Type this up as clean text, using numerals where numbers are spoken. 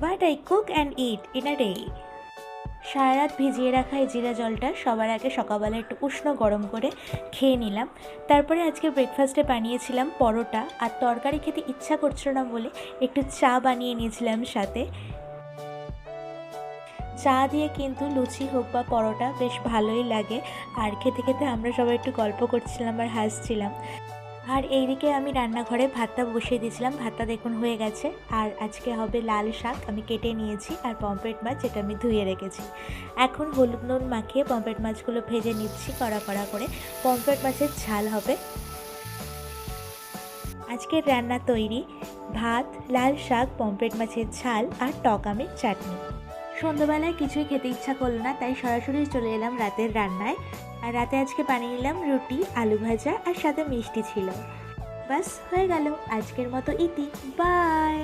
What I cook and eat in a day. সারা রাত ভিজিয়ে রাখা এই জিরা জলটা সবার আগে সকালবেলা একটু উষ্ণ গরম করে খেয়ে নিলাম। তারপরে আজকে ব্রেকফাস্টে বানিয়েছিলাম পরোটা, আর তরকারি খেতে ইচ্ছা করছিল না বলে একটু চা বানিয়ে নিয়েছিলাম সাথে। চা দিয়ে কিন্তু লুচি হোক বা পরোটা বেশ ভালোই লাগে। আর খেতে খেতে আমরা সবাই একটু গল্প করছিলাম আর হাসছিলাম। আর এইদিকে আমি রান্নাঘরে ভাতটা বসিয়ে দিয়েছিলাম, ভাতটা দেখুন হয়ে গেছে। আর আজকে হবে লাল শাক, আমি কেটে নিয়েছি, আর পমফ্রেট মাছ যেটা আমি ধুয়ে রেখেছি। এখন হলুদ নুন মাখিয়ে পমফ্রেট মাছগুলো ভেজে নিচ্ছি কড়া কড়া করে। পমফ্রেট মাছের ঝাল হবে। আজকের রান্না তৈরি: ভাত, লাল শাক, পমফ্রেট মাছের ঝাল আর টক আমের চাটনি। সন্ধ্যাবেলায় কিছুই খেতে ইচ্ছা করলো না, তাই সরাসরি চলে এলাম রাতের রান্নায়। আর রাতে আজকে বানিয়ে নিলাম রুটি, আলু ভাজা আর সাথে মিষ্টি ছিল। বাস হয়ে গেল আজকের মতো ইতি। বাই।